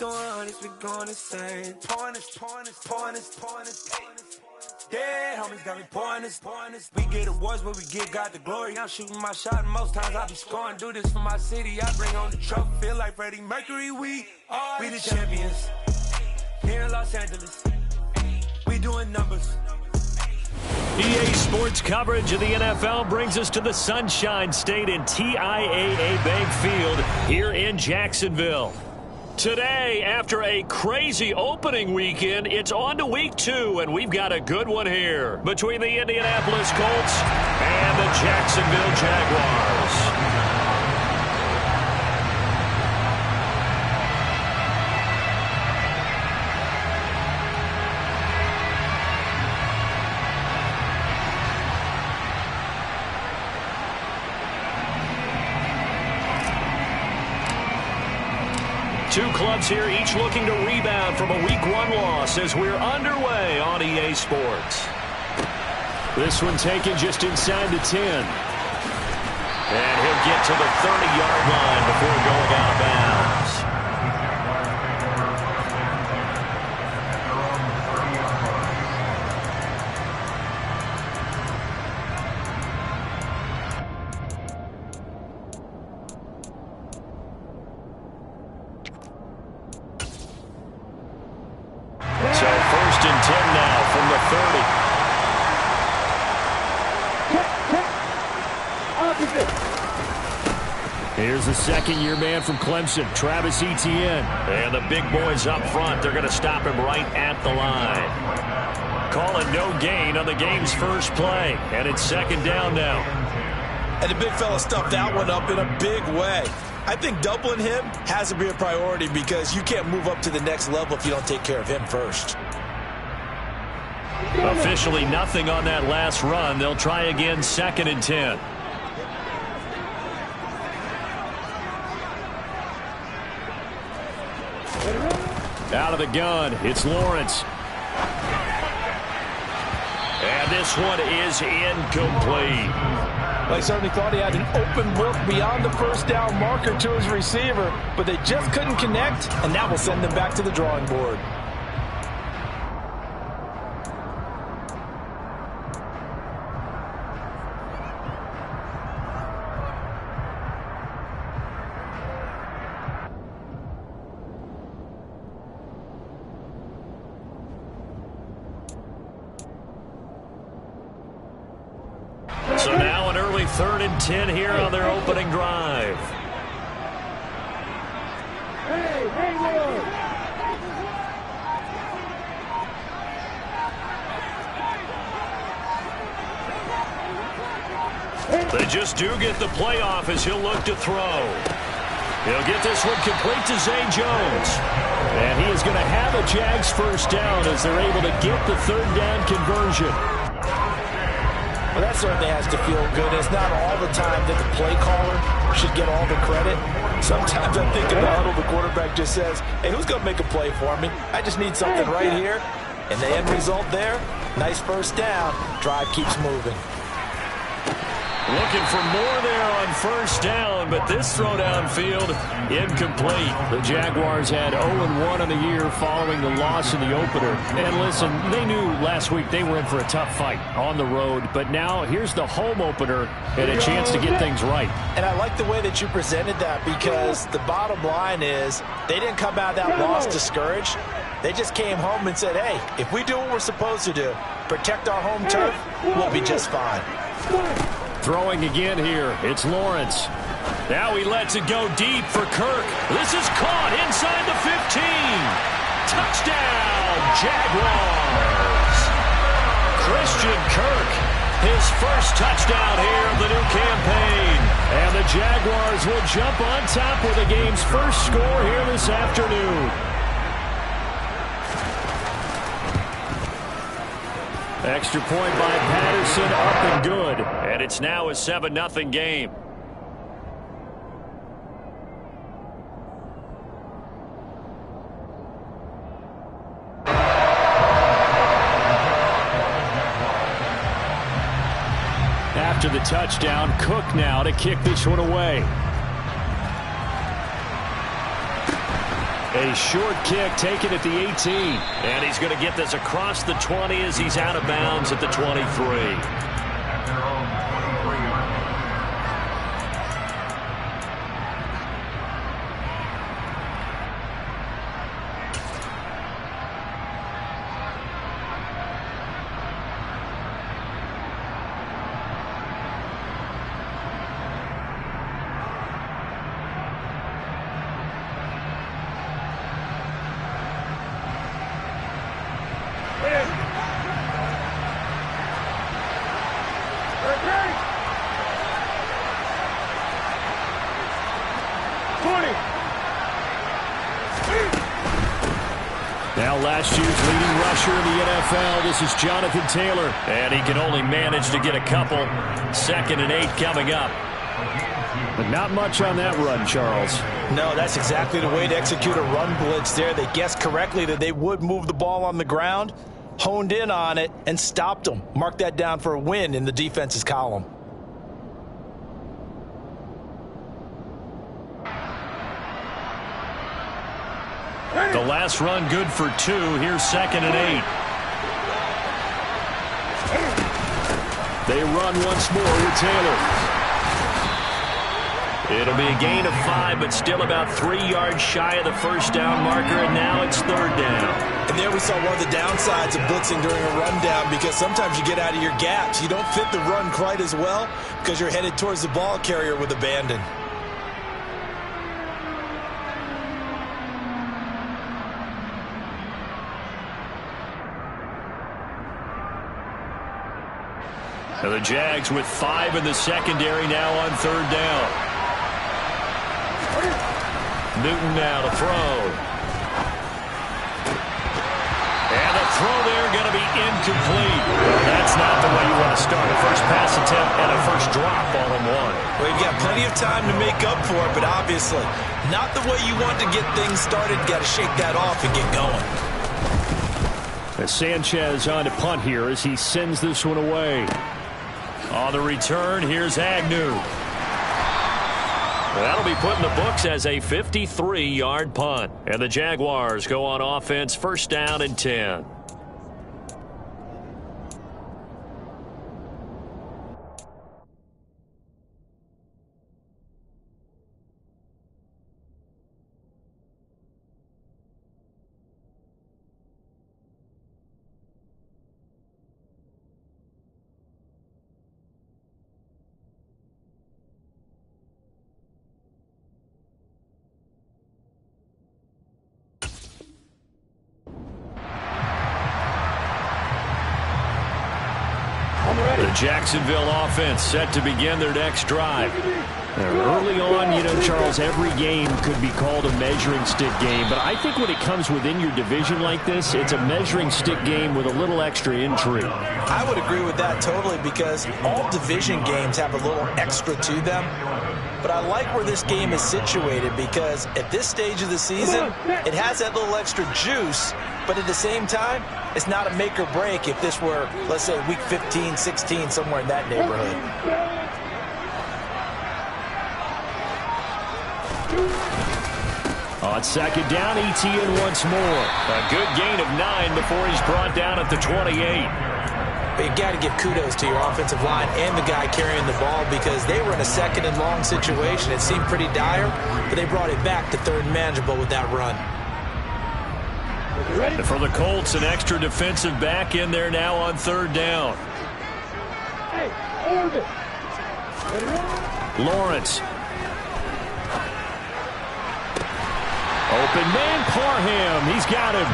doing hundreds, we going insane. Pointers. Yeah, homies got me pointers. We get awards, but we got the glory. I'm shooting my shot, and most times I be scoring. Do this for my city, I bring on the trophy. Feel like Freddie Mercury, we the champions. Here in Los Angeles, we doing numbers. EA Sports coverage of the NFL brings us to the Sunshine State in TIAA Bank Field here in Jacksonville. Today, after a crazy opening weekend, it's on to week 2, and we've got a good one here between the Indianapolis Colts and the Jacksonville Jaguars. Two clubs here, each looking to rebound from a Week 1 loss as we're underway on EA Sports. This one taken just inside the 10. And he'll get to the 30-yard line before going out of bounds. Here's the second-year man from Clemson, Travis Etienne. And the big boys up front, they're going to stop him right at the line. Call it no gain on the game's first play. And it's second down now. And the big fella stuffed that one up in a big way. I think doubling him has to be a priority because you can't move up to the next level if you don't take care of him first. Officially nothing on that last run. They'll try again, second and 10. Out of the gun, it's Lawrence. And this one is incomplete. Well, he certainly thought he had an open look beyond the first down marker to his receiver, but they just couldn't connect, and that will send them back to the drawing board. So now an early 3rd and 10 here on their opening drive. They just do get the playoff as he'll look to throw. He'll get this one complete to Zay Jones. And he is going to have a Jags first down as they're able to get the 3rd down conversion. Well, that certainly has to feel good. It's not all the time that the play caller should get all the credit. Sometimes I think in the huddle, the quarterback just says, hey, who's going to make a play for me? I just need something right here. And the end result there, nice first down. Drive keeps moving. Looking for more there on first down, but this throw downfield incomplete. The Jaguars had 0-1 on the year following the loss in the opener. And listen, they knew last week they were in for a tough fight on the road, but now here's the home opener and a chance to get things right. And I like the way that you presented that because the bottom line is they didn't come out of that loss discouraged. They just came home and said, hey, if we do what we're supposed to do, protect our home turf, we'll be just fine. Throwing again here, it's Lawrence. Now he lets it go deep for Kirk. This is caught inside the 15. Touchdown, Jaguars. Christian Kirk, his first touchdown here of the new campaign. And the Jaguars will jump on top with the game's first score here this afternoon. Extra point by Patterson, up and good. And it's now a 7-0 game. After the touchdown, Cook now to kick this one away. A short kick taken at the 18. And he's going to get this across the 20 as he's out of bounds at the 23. Now last year's leading rusher in the NFL, this is Jonathan Taylor. And he can only manage to get a couple. 2nd and 8 coming up. But not much on that run, Charles. No, that's exactly the way to execute a run blitz there. They guessed correctly that they would move the ball on the ground, honed in on it, and stopped them. Mark that down for a win in the defense's column. The last run good for 2. Here's 2nd and 8. They run once more with Taylor. It'll be a gain of 5, but still about 3 yards shy of the first down marker, and now it's 3rd down. And there we saw one of the downsides of blitzing during a rundown, because sometimes you get out of your gaps. You don't fit the run quite as well because you're headed towards the ball carrier with abandon. The Jags with 5 in the secondary now on 3rd down. Newton now to throw. And the throw there going to be incomplete. That's not the way you want to start. A first pass attempt and a first drop all in one. Well, you've got plenty of time to make up for it, but obviously not the way you want to get things started. Got to shake that off and get going. As Sanchez on to punt here as he sends this one away. On the return, here's Agnew. That'll be put in the books as a 53-yard punt. And the Jaguars go on offense, 1st down and 10. The Jacksonville offense set to begin their next drive. Early on, you know, Charles, every game could be called a measuring stick game. But I think when it comes within your division like this, it's a measuring stick game with a little extra intrigue. I would agree with that totally, because all division games have a little extra to them. But I like where this game is situated, because at this stage of the season, it has that little extra juice. But at the same time, it's not a make or break if this were, let's say, week 15, 16, somewhere in that neighborhood. On 2nd down, Etienne once more. A good gain of 9 before he's brought down at the 28. But you got to give kudos to your offensive line and the guy carrying the ball, because they were in a 2nd and long situation. It seemed pretty dire, but they brought it back to 3rd and manageable with that run. And for the Colts, an extra defensive back in there now on 3rd down. Lawrence. Open man, Parham. He's got him.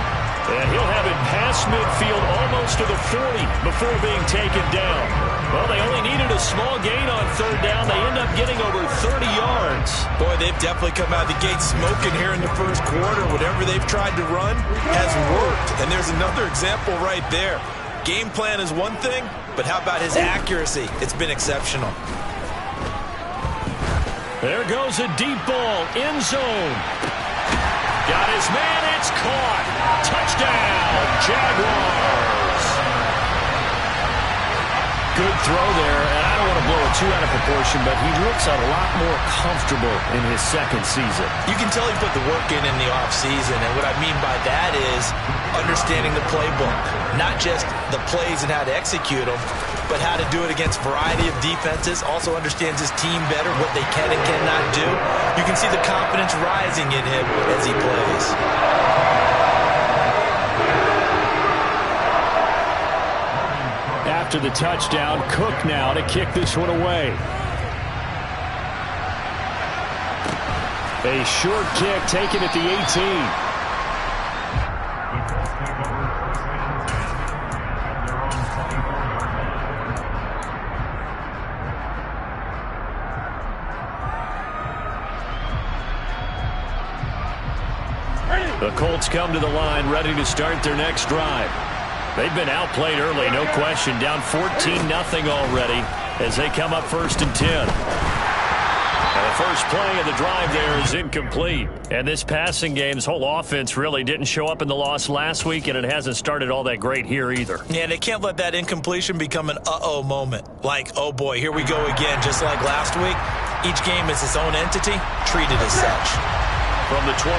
And he'll have it past midfield, almost to the 40 before being taken down. Well, they only needed a small gain on 3rd down. They end up getting over 30 yards. Boy, they've definitely come out of the gate smoking here in the first quarter. Whatever they've tried to run has worked. And there's another example right there. Game plan is one thing, but how about his accuracy? It's been exceptional. There goes a deep ball, end zone. Got his man, it's caught. Touchdown, Jaguars. Good throw there, and I don't want want to blow it too out of proportion, but he looks a lot more comfortable in his second season. You can tell he put the work in the offseason, and what I mean by that is understanding the playbook. Not just the plays and how to execute them, but how to do it against a variety of defenses. Also understands his team better, what they can and cannot do. You can see the confidence rising in him as he plays. After the touchdown, Cook now to kick this one away. A short kick taken at the 18. The Colts come to the line, ready to start their next drive. They've been outplayed early, no question. Down 14-0 already as they come up 1st and 10. And the first play of the drive there is incomplete. And this passing game's whole offense really didn't show up in the loss last week, and it hasn't started all that great here either. Yeah, they can't let that incompletion become an uh-oh moment. Like, oh boy, here we go again, just like last week. Each game is its own entity, treated as such. From the 24,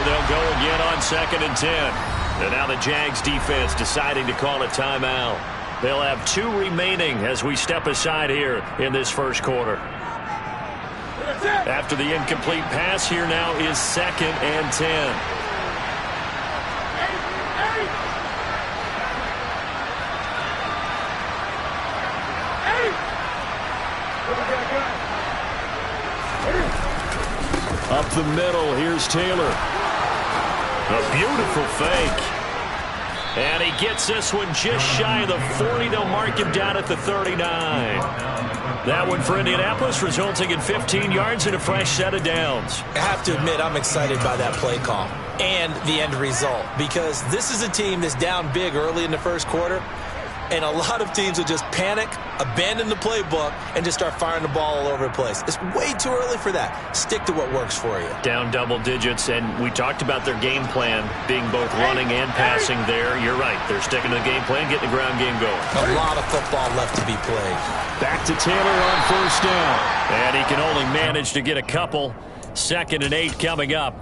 they'll go again on 2nd and 10. And now the Jags defense deciding to call a timeout. They'll have 2 remaining as we step aside here in this first quarter. After the incomplete pass, here now is 2nd and 10. Up the middle, here's Taylor. A beautiful fake. And he gets this one just shy of the 40. They'll mark him down at the 39. That one for Indianapolis, resulting in 15 yards and a fresh set of downs. I have to admit, I'm excited by that play call and the end result, because this is a team that's down big early in the first quarter, and a lot of teams will just panic, abandon the playbook, and just start firing the ball all over the place. It's way too early for that. Stick to what works for you. Down double digits, and we talked about their game plan being both running and passing there. You're right. They're sticking to the game plan, getting the ground game going. A lot of football left to be played. Back to Taylor on 1st down. And he can only manage to get a couple. 2nd and 8 coming up.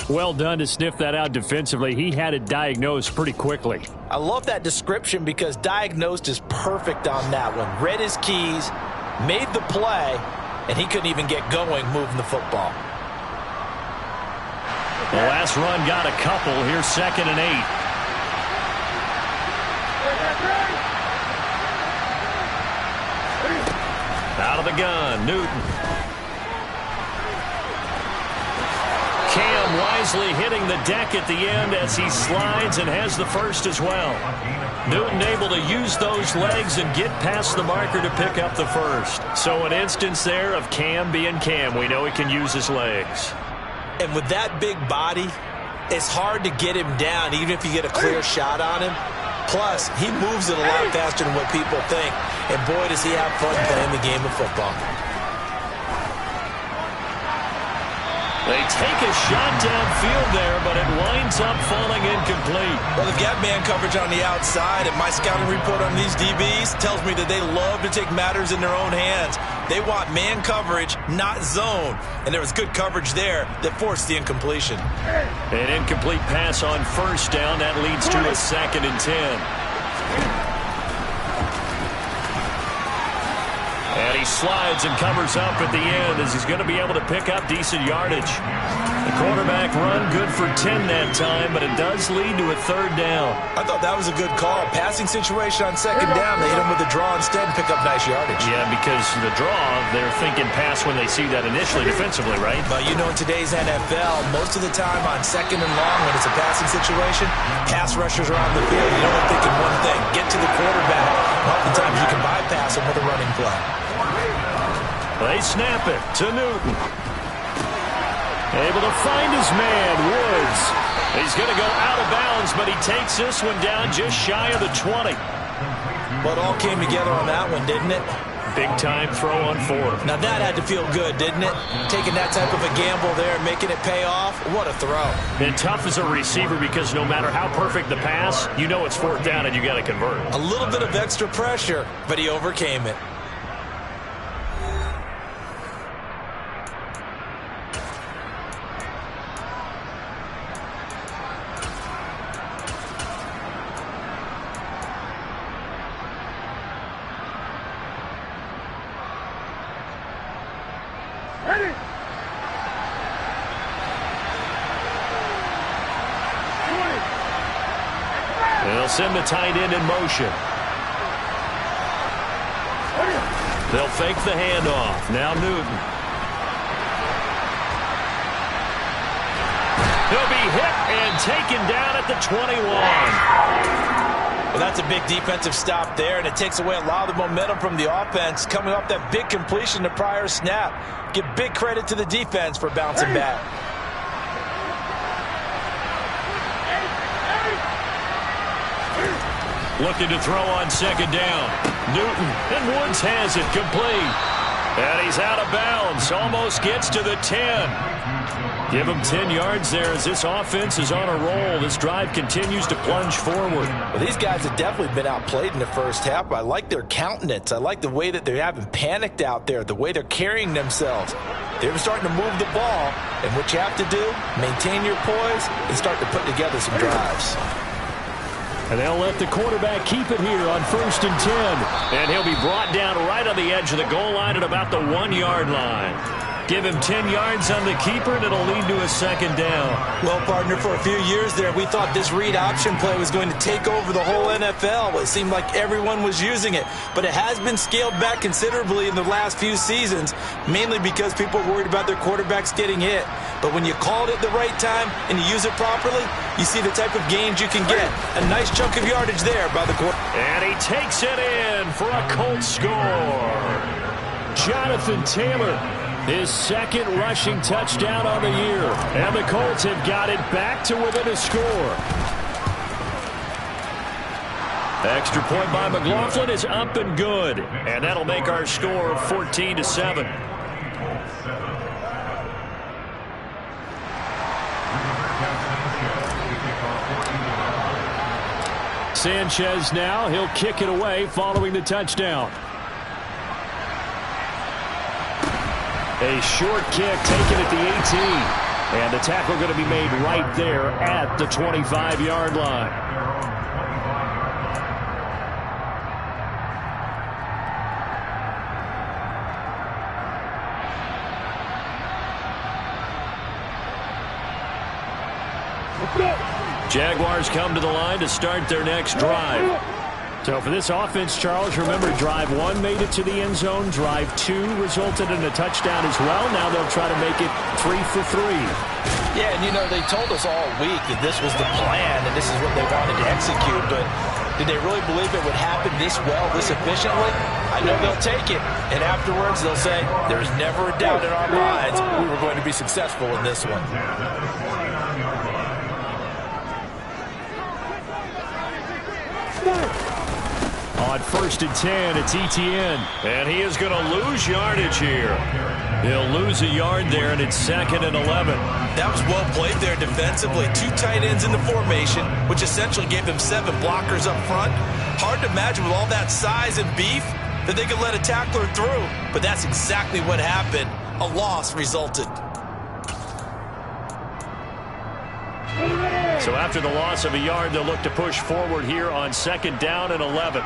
Well done to sniff that out defensively. He had it diagnosed pretty quickly. I love that description because diagnosed is perfect on that one. Read his keys, made the play, and he couldn't even get going moving the football. The last run got a couple. Here's 2nd and 8. Out of the gun, Newton. Cam wisely hitting the deck at the end as he slides and has the first as well. Newton able to use those legs and get past the marker to pick up the first. So an instance there of Cam being Cam. We know he can use his legs. And with that big body, it's hard to get him down even if you get a clear shot on him. Plus, he moves it a lot faster than what people think. And boy, does he have fun playing the game of football. They take a shot downfield there, but it winds up falling incomplete. Well, they've got man coverage on the outside, and my scouting report on these DBs tells me that they love to take matters in their own hands. They want man coverage, not zone. And there was good coverage there that forced the incompletion. An incomplete pass on 1st down. That leads to a 2nd and 10. And he slides and covers up at the end as he's going to be able to pick up decent yardage. The quarterback run good for 10 that time, but it does lead to a 3rd down. I thought that was a good call. Passing situation on 2nd down. They hit him with the draw instead and pick up nice yardage. Yeah, because the draw, they're thinking pass when they see that initially defensively, right? But you know, in today's NFL, most of the time on 2nd and long when it's a passing situation, pass rushers are on the field. You're only thinking one thing, get to the quarterback. Oftentimes you can bypass him with a running play. They snap it to Newton. Able to find his man, Woods. He's going to go out of bounds, but he takes this one down just shy of the 20. But all came together on that one, didn't it? Big-time throw on 4th. Now that had to feel good, didn't it? Taking that type of a gamble there, making it pay off. What a throw. And tough as a receiver because no matter how perfect the pass, you know it's 4th down and you got to convert. A little bit of extra pressure, but he overcame it. They'll send the tight end in motion. They'll fake the handoff. Now Newton. He'll be hit and taken down at the 21. Well, that's a big defensive stop there, and it takes away a lot of the momentum from the offense coming off that big completion the prior snap. Give big credit to the defense for bouncing back. Looking to throw on second down. Newton, and Woods has it complete. And he's out of bounds. Almost gets to the 10. Give him 10 yards there as this offense is on a roll. This drive continues to plunge forward. Well, these guys have definitely been outplayed in the first half. I like their countenance. I like the way that they haven't panicked out there, the way they're carrying themselves. They're starting to move the ball, and what you have to do, maintain your poise and start to put together some drives. And they'll let the quarterback keep it here on 1st and 10. And he'll be brought down right on the edge of the goal line at about the 1-yard line. Give him 10 yards on the keeper, and it'll lead to a second down. Well, partner, for a few years there, we thought this read option play was going to take over the whole NFL. It seemed like everyone was using it. But it has been scaled back considerably in the last few seasons, mainly because people are worried about their quarterbacks getting hit. But when you call it at the right time and you use it properly, you see the type of gains you can get. A nice chunk of yardage there by the quarterback. And he takes it in for a Colts score. Jonathan Taylor, his second rushing touchdown on the year. And the Colts have got it back to within a score. Extra point by McLaughlin is up and good. And that'll make our score 14-7. Sanchez now. He'll kick it away following the touchdown. A short kick taken at the 18. And the tackle going to be made right there at the 25-yard line. Jaguars come to the line to start their next drive. So for this offense, Charles, remember, drive 1 made it to the end zone. Drive 2 resulted in a touchdown as well. Now they'll try to make it 3 for 3. Yeah, and you know, they told us all week that this was the plan and this is what they wanted to execute. But did they really believe it would happen this well, this efficiently? I know they'll take it. And afterwards, they'll say, there's never a doubt in our minds we were going to be successful in this one. On 1st and 10, it's Etienne. And he is going to lose yardage here. He'll lose a yard there, and it's 2nd and 11. That was well played there defensively. 2 tight ends in the formation, which essentially gave them 7 blockers up front. Hard to imagine with all that size and beef that they could let a tackler through. But that's exactly what happened. A loss resulted. So after the loss of a yard, they'll look to push forward here on 2nd down and 11.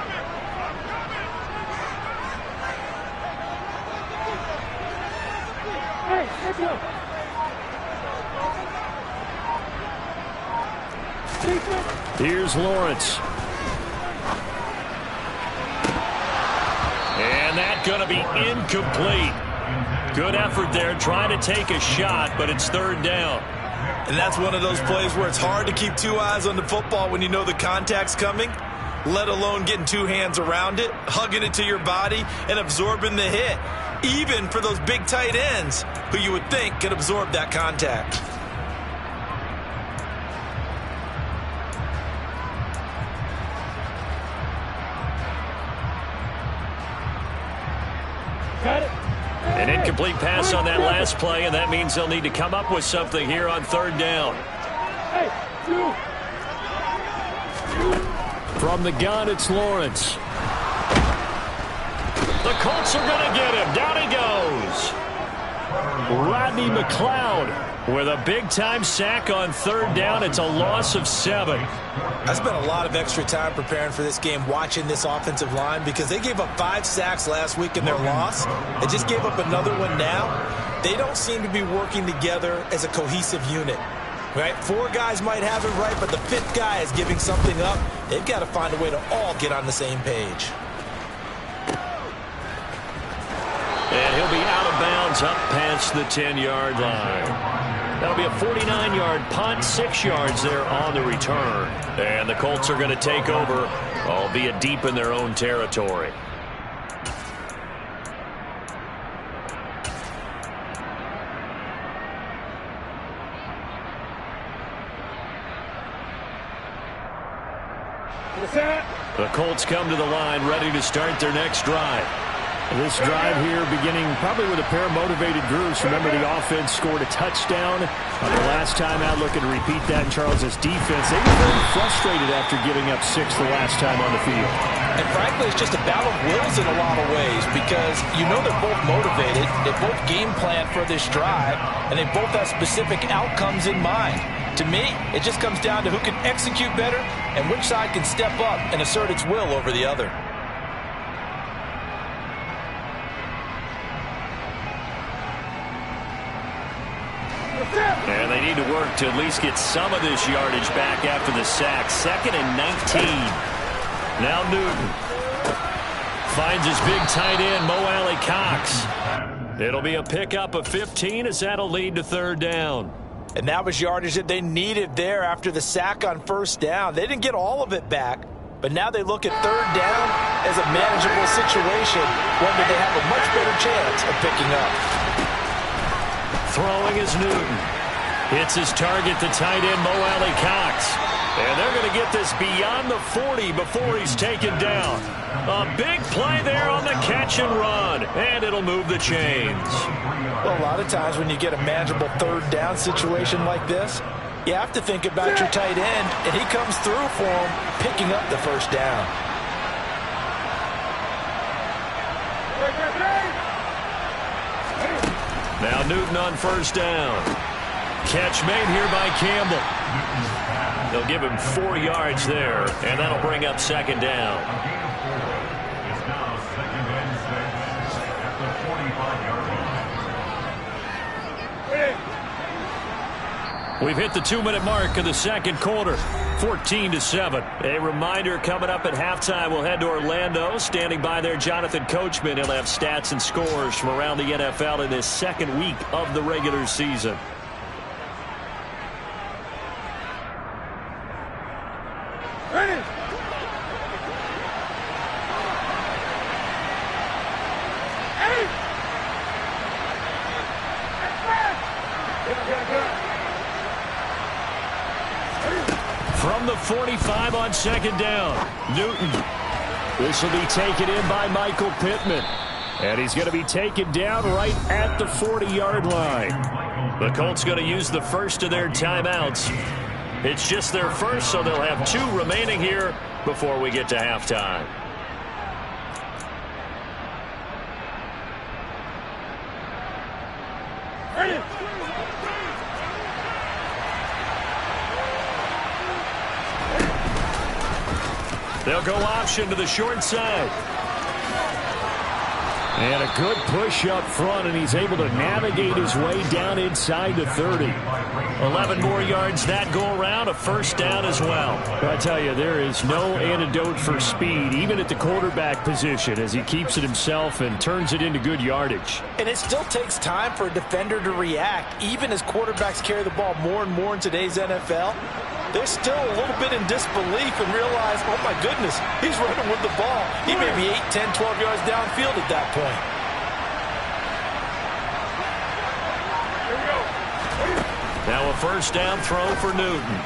Here's Lawrence. And that's going to be incomplete. Good effort there, trying to take a shot, but it's 3rd down. And that's one of those plays where it's hard to keep 2 eyes on the football when you know the contact's coming, let alone getting 2 hands around it, hugging it to your body, and absorbing the hit, even for those big tight ends who you would think could absorb that contact. An incomplete pass on that last play, and that means they'll need to come up with something here on 3rd down. From the gun, it's Lawrence. The Colts are going to get him. Down he goes. Rodney McLeod with a big-time sack on 3rd down. It's a loss of 7. I spent a lot of extra time preparing for this game, watching this offensive line, because they gave up 5 sacks last week in their loss. They just gave up another one now. They don't seem to be working together as a cohesive unit. Right? 4 guys might have it right, but the 5th guy is giving something up. They've got to find a way to all get on the same page. And he'll be out of bounds up past the 10-yard line. That'll be a 49-yard punt, 6 yards there on the return. And the Colts are going to take over, albeit deep in their own territory. The Colts come to the line, ready to start their next drive. This drive here beginning probably with a pair of motivated grooves. Remember, the offense scored a touchdown on the last time out. Looking to repeat that in Charles' defense. They were very frustrated after giving up 6 the last time on the field. And frankly, it's just a battle of wills in a lot of ways because you know they're both motivated. They both game plan for this drive, and they both have specific outcomes in mind. To me, it just comes down to who can execute better and which side can step up and assert its will over the other. And they need to work to at least get some of this yardage back after the sack. 2nd and 19. Now Newton finds his big tight end, Mo Alley-Cox. It'll be a pickup of 15 as that'll lead to 3rd down. And that was yardage that they needed there after the sack on 1st down. They didn't get all of it back, but now they look at 3rd down as a manageable situation, one that they have a much better chance of picking up. Throwing is Newton. Hits his target, the tight end, Mo Alley-Cox. And they're going to get this beyond the 40 before he's taken down. A big play there on the catch and run, and it'll move the chains. Well, a lot of times when you get a manageable 3rd down situation like this, you have to think about your tight end, and he comes through for him, picking up the 1st down. Now Newton on 1st down. Catch made here by Campbell. They'll give him 4 yards there, and that'll bring up 2nd down. We've hit the 2-minute mark of the 2nd quarter. 14-7. A reminder coming up at halftime. We'll head to Orlando. Standing by there, Jonathan Coachman. He'll have stats and scores from around the NFL in this 2nd week of the regular season. Ready. From the 45 on 2nd down, Newton. This will be taken in by Michael Pittman. And he's going to be taken down right at the 40-yard line. The Colts going to use the first of their timeouts. It's just their first, so they'll have 2 remaining here before we get to halftime. Ready. They'll go option to the short side. And a good push up front, and he's able to navigate his way down inside the 30. 11 more yards that go around, a 1st down as well. I tell you, there is no antidote for speed, even at the quarterback position, as he keeps it himself and turns it into good yardage. And it still takes time for a defender to react, even as quarterbacks carry the ball more and more in today's NFL. They're still a little bit in disbelief and realize, oh my goodness, he's running with the ball. He may be 8, 10, 12 yards downfield at that point. Now a 1st down throw for Newton.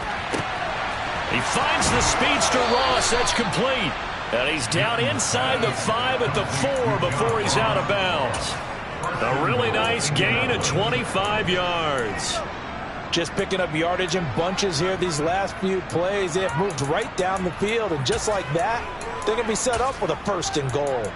He finds the speedster Ross. That's complete. And he's down inside the 5 at the 4 before he's out of bounds. A really nice gain of 25 yards. Just picking up yardage in bunches here these last few plays. They have moved right down the field, and just like that, they're going to be set up with a 1st and goal.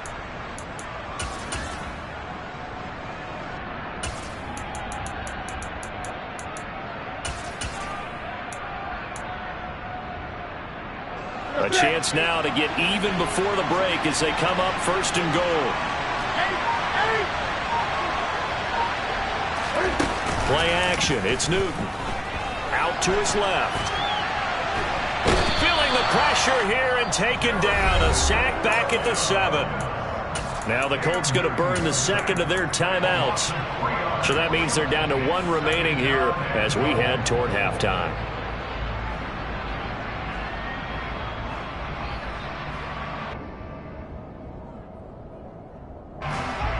A chance now to get even before the break as they come up 1st and goal. Play action. It's Newton. Out to his left. Feeling the pressure here and taken down. A sack back at the 7. Now the Colts going to burn the second of their timeouts. So that means they're down to 1 remaining here as we head toward halftime.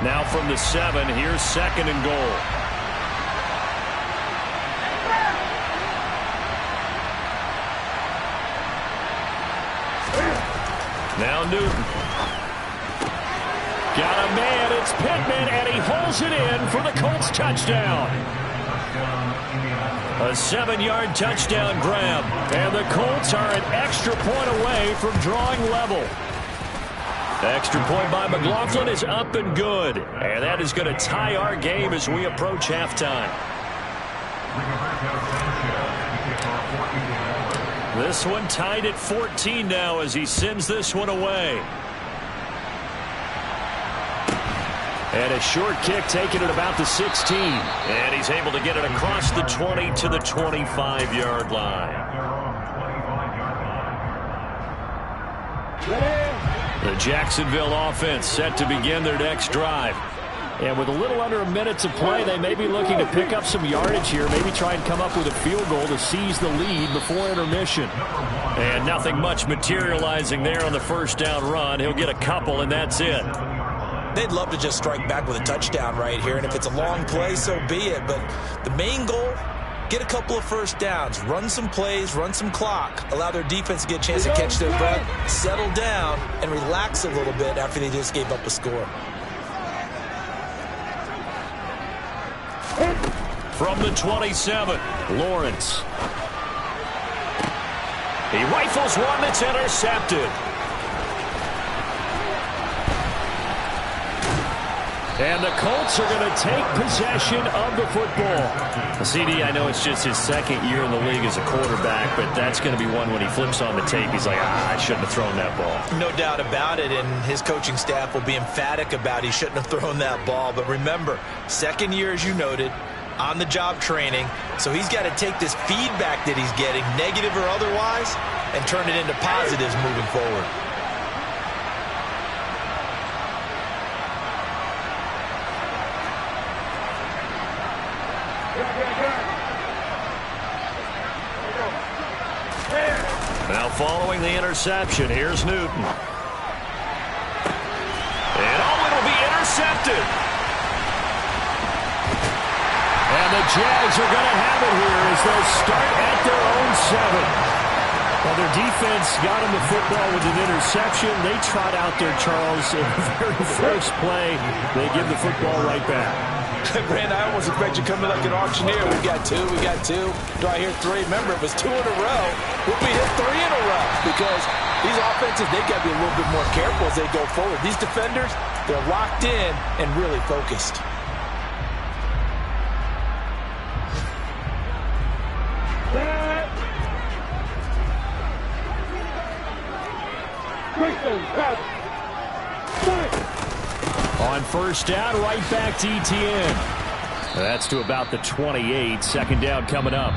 Now from the 7, here's 2nd and goal. Now Newton. Got a man, it's Pittman, and he holds it in for the Colts touchdown. A 7-yard touchdown grab, and the Colts are an extra point away from drawing level. Extra point by McLaughlin is up and good, and that is going to tie our game as we approach halftime. This one tied at 14 now as he sends this one away. And a short kick taken at about the 16. And he's able to get it across the 20 to the 25-yard line. The Jacksonville offense set to begin their next drive. And with a little under a minute to play, they may be looking to pick up some yardage here, maybe try and come up with a field goal to seize the lead before intermission. And nothing much materializing there on the first down run. He'll get a couple, and that's it. They'd love to just strike back with a touchdown right here, and if it's a long play, so be it. But the main goal, get a couple of first downs, run some plays, run some clock, allow their defense to get a chance to catch their breath, settle down, and relax a little bit after they just gave up a score. From the 27, Lawrence. He rifles one that's intercepted. And the Colts are going to take possession of the football. CD, I know it's just his second year in the league as a quarterback, but that's going to be one when he flips on the tape. He's like, I shouldn't have thrown that ball. No doubt about it, and his coaching staff will be emphatic about he shouldn't have thrown that ball. But remember, second year, as you noted, on-the-job training, so he's got to take this feedback that he's getting, negative or otherwise, and turn it into positives moving forward. Now following the interception, here's Newton. And it'll be intercepted. And the Jags are going to have it here as they'll start at their own 7. Well, their defense got him the football with an interception. They trot out there, Charles, in the very first play. They give the football right back. Brandon, I almost expect you coming like an auctioneer. We got two. Do I hear 3? Remember, it was 2 in a row. We'll be hit 3 in a row because these offenses, they got to be a little bit more careful as they go forward. These defenders, they're locked in and really focused. On first down, right back to Etienne. That's to about the 28. Second down coming up.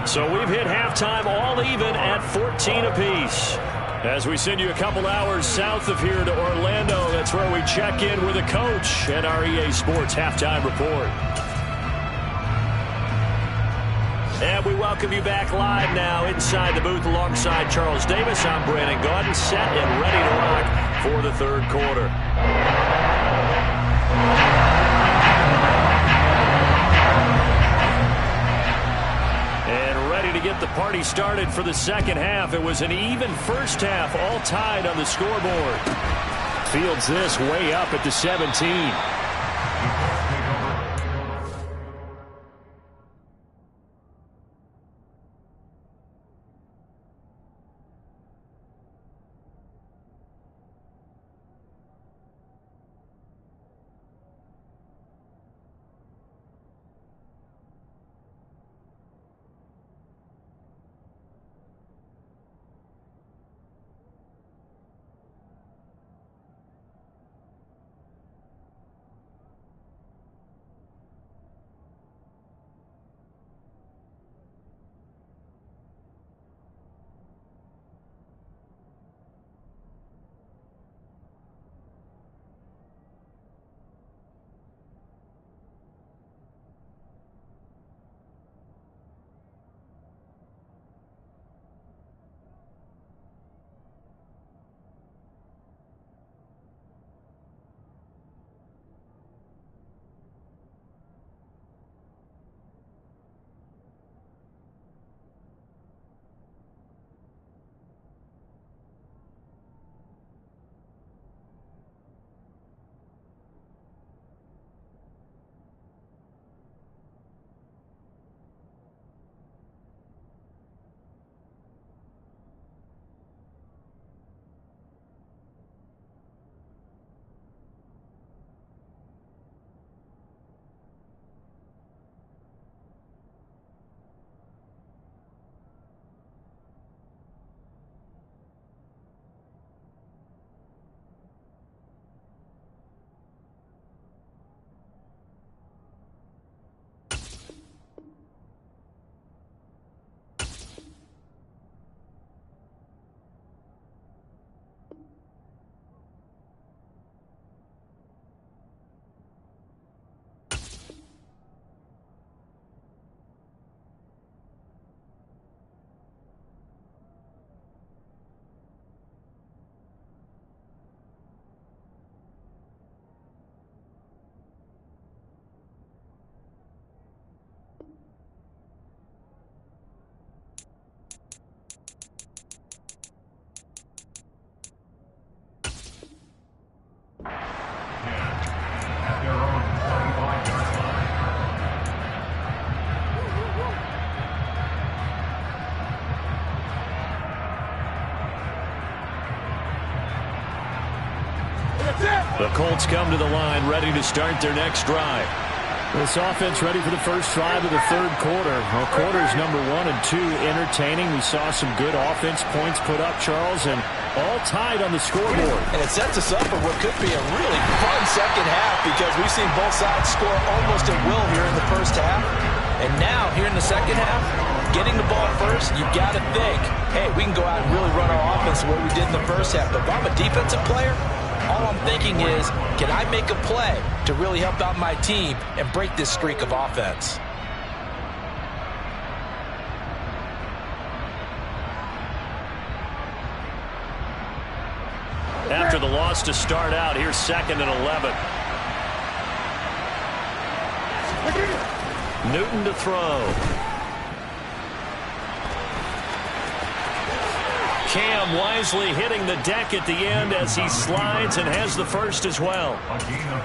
So we've hit halftime all even at 14 apiece. As we send you a couple hours south of here to Orlando, that's where we check in with a coach and our EA Sports halftime report. And we welcome you back live now inside the booth alongside Charles Davis. I'm Brandon Gaudin, set and ready to rock for the third quarter. And ready to get the party started for the second half. It was an even first half, all tied on the scoreboard. Fields this way up at the 17. The Colts come to the line, ready to start their next drive. This offense ready for the first drive of the third quarter. Well, quarters number 1 and 2 entertaining. We saw some good offense points put up, Charles, and all tied on the scoreboard. And it sets us up for what could be a really fun second half because we've seen both sides score almost at will here in the first half. And now, here in the second half, getting the ball first, you've got to think, hey, we can go out and really run our offense the way we did in the first half. But if I'm a defensive player, all I'm thinking is, can I make a play to really help out my team and break this streak of offense? After the loss to start out, here's 2nd and 11. Newton to throw. Cam wisely hitting the deck at the end as he slides and has the first as well.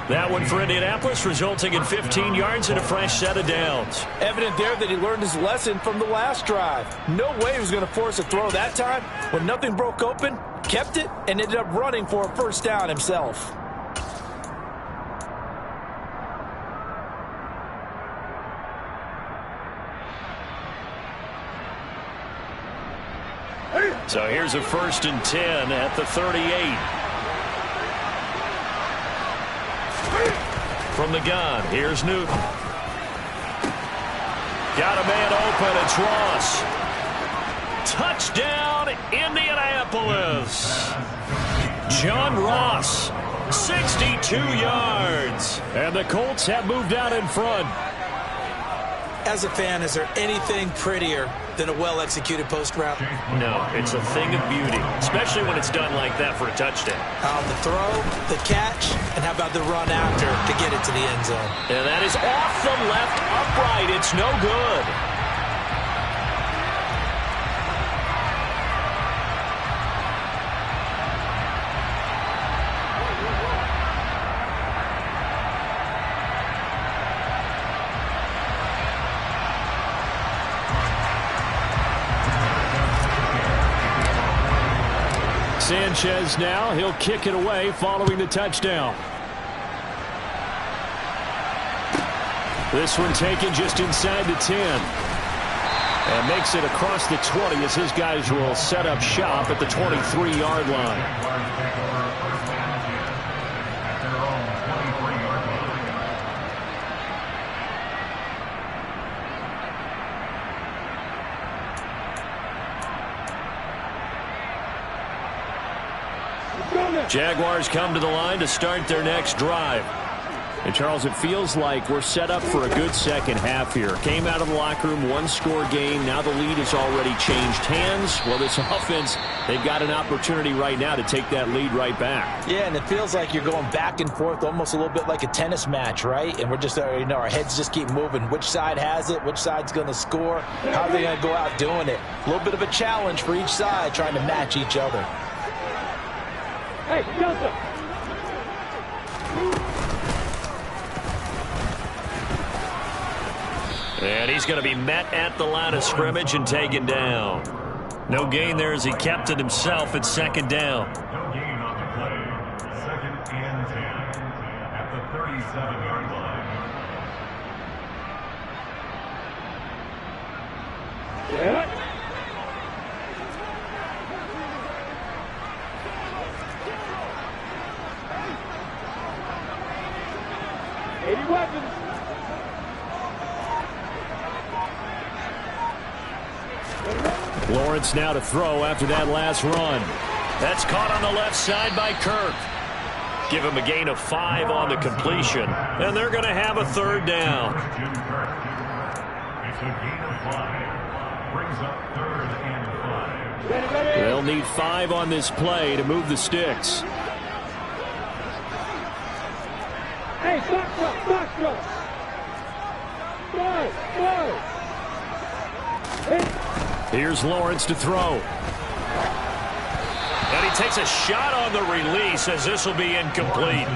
That one for Indianapolis, resulting in 15 yards and a fresh set of downs. Evident there that he learned his lesson from the last drive. No way he was going to force a throw that time. When nothing broke open, kept it, and ended up running for a first down himself. So here's a 1st and 10 at the 38. From the gun, here's Newton. Got a man open, it's Ross. Touchdown, Indianapolis. John Ross, 62 yards. And the Colts have moved out in front. As a fan, is there anything prettier than a well-executed post route? No, it's a thing of beauty, especially when it's done like that for a touchdown. The throw, the catch, and how about the run after to get it to the end zone? And that is off the left upright. It's no good. Sanchez now, he'll kick it away following the touchdown. This one taken just inside the 10. And makes it across the 20 as his guys will set up shop at the 23-yard line. Jaguars come to the line to start their next drive. And Charles, it feels like we're set up for a good second half here. Came out of the locker room, one-score game. Now the lead has already changed hands. Well, this offense, they've got an opportunity right now to take that lead right back. Yeah, and it feels like you're going back and forth, almost a little bit like a tennis match, right? And we're just, our heads just keep moving. Which side has it? Which side's going to score? How are they going to go out doing it? A little bit of a challenge for each side, trying to match each other. Hey, Delta! And he's going to be met at the line of scrimmage and taken down. No gain there as he kept it himself at 2nd down. No gain on the play. 2nd and 10 at the 37-yard line. Yeah. Weapons. Lawrence now to throw after that last run. That's caught on the left side by Kirk. Give him a gain of 5 on the completion, and they're going to have a 3rd down. It's a gain of 5. Brings up 3rd and 5. They'll need 5 on this play to move the sticks. Hey, box truck. Go. Here's Lawrence to throw. And he takes a shot on the release as this will be incomplete.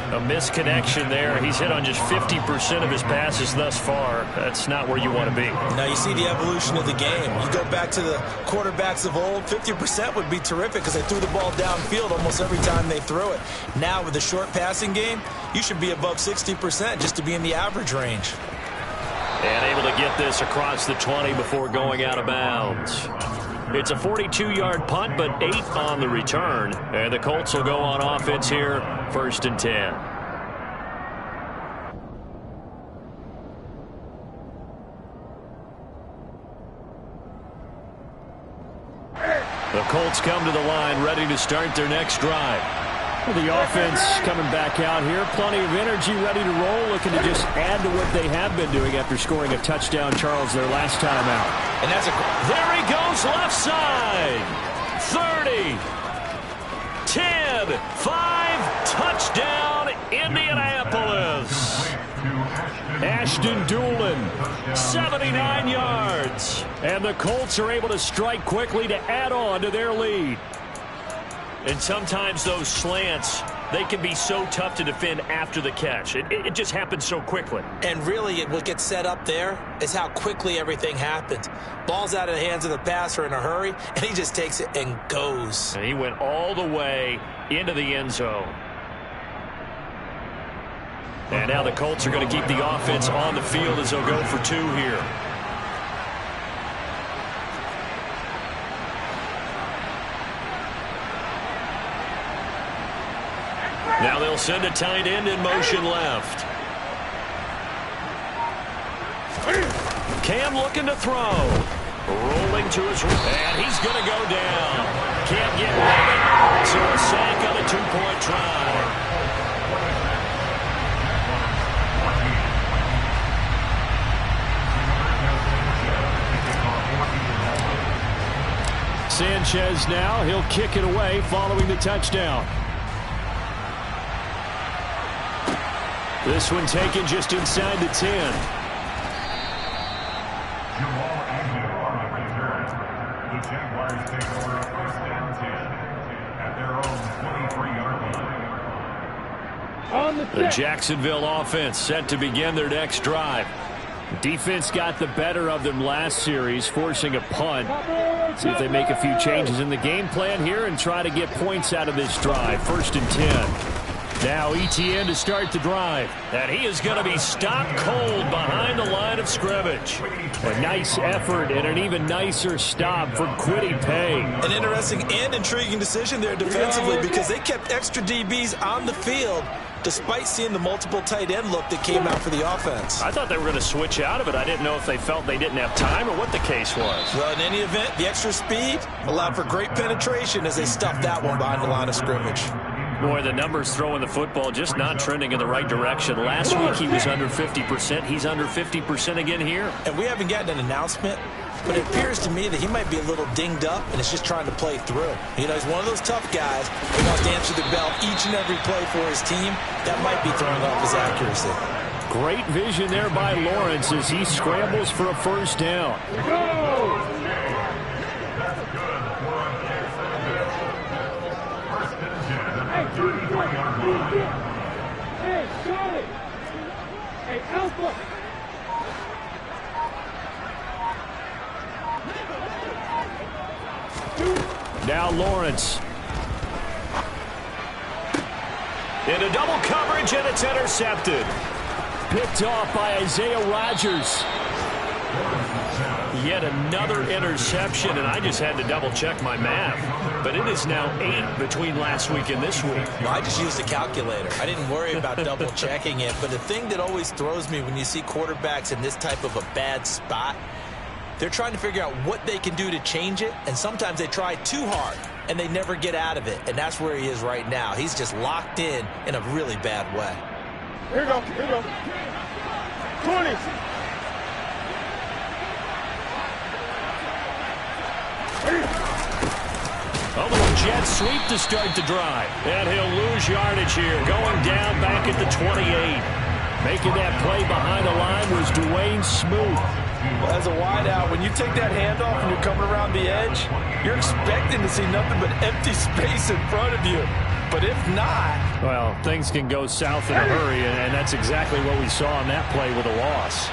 A misconnection there. He's hit on just 50% of his passes thus far. That's not where you want to be. Now you see the evolution of the game. You go back to the quarterbacks of old, 50% would be terrific because they threw the ball downfield almost every time they threw it. Now with the short passing game, you should be above 60% just to be in the average range. And able to get this across the 20 before going out of bounds. It's a 42-yard punt, but 8 on the return. And the Colts will go on offense here, 1st and 10. The Colts come to the line, ready to start their next drive. Well, the offense coming back out here. Plenty of energy, ready to roll, looking to just add to what they have been doing after scoring a touchdown, Charles, their last time out. And that's there he goes, left side. 30, 10, 5, touchdown, Indianapolis. Ashton Dulin, 79 yards. And the Colts are able to strike quickly to add on to their lead. And sometimes those slants, they can be so tough to defend after the catch. It just happens so quickly. And really, what gets set up there is how quickly everything happens. Ball's out of the hands of the passer in a hurry, and he just takes it and goes. And he went all the way into the end zone. And now the Colts are going to keep the offense on the field as they'll go for 2 here. Now they'll send a tight end in motion left. Cam looking to throw. Rolling to his right. And he's going to go down. Can't get rid of it. So a sack on a 2-point try. Sanchez now, he'll kick it away following the touchdown. This one taken just inside the 10. Jamal Agnew on the return. The Jaguars take over 1st and 10 at their own 23-yard line. The Jacksonville offense set to begin their next drive. Defense got the better of them last series, forcing a punt. See if they make a few changes in the game plan here and try to get points out of this drive. 1st and 10. Now Etienne to start the drive. And he is going to be stopped cold behind the line of scrimmage. A nice effort and an even nicer stop from Kwity Paye. An interesting and intriguing decision there defensively because they kept extra DBs on the field despite seeing the multiple tight end look that came out for the offense. I thought they were going to switch out of it. I didn't know if they felt they didn't have time or what the case was. Well, in any event, the extra speed allowed for great penetration as they stuffed that one behind the line of scrimmage. Boy, the numbers throwing the football just not trending in the right direction. Last week he was under 50%. He's under 50% again here. And we haven't gotten an announcement, but it appears to me that he might be a little dinged up and is just trying to play through. You know, he's one of those tough guys who wants to answer the bell each and every play for his team. That might be throwing off his accuracy. Great vision there by Lawrence as he scrambles for a 1st down. Go! Hey, Charlie! Hey, Alpha! Now Lawrence. Into double coverage, and it's intercepted. Picked off by Isaiah Rodgers. Yet another interception, and I just had to double-check my math. But it is now 8 between last week and this week. Well, I just used a calculator. I didn't worry about double-checking it. But the thing that always throws me when you see quarterbacks in this type of a bad spot, they're trying to figure out what they can do to change it, and sometimes they try too hard, and they never get out of it. And that's where he is right now. He's just locked in a really bad way. Here we go, here we go. 20. A little jet sweep to start the drive. And he'll lose yardage here, going down back at the 28. Making that play behind the line was Dwayne Smoot. Well, as a wideout, when you take that handoff and you're coming around the edge, you're expecting to see nothing but empty space in front of you. But if not... Well, things can go south in a hurry, and that's exactly what we saw on that play with a loss.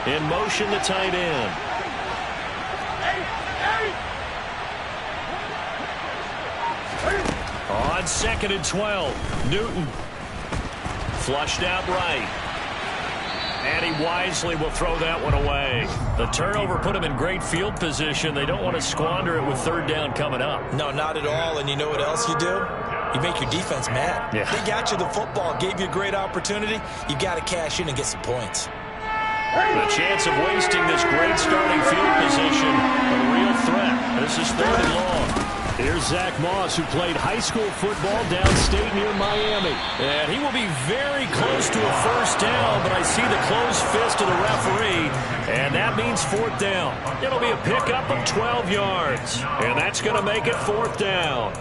In motion, the tight end. On 2nd and 12, Newton. Flushed out right. And he wisely will throw that one away. The turnover put him in great field position. They don't want to squander it with 3rd down coming up. No, not at all. And you know what else you do? You make your defense mad. Yeah. They got you the football, gave you a great opportunity. You got to cash in and get some points. The chance of wasting this great starting field position, a real threat. This is 3rd and long. Here's Zach Moss, who played high school football downstate near Miami. And he will be very close to a 1st down, but I see the closed fist of the referee, and that means 4th down. It'll be a pickup of 12 yards, and that's going to make it 4th down.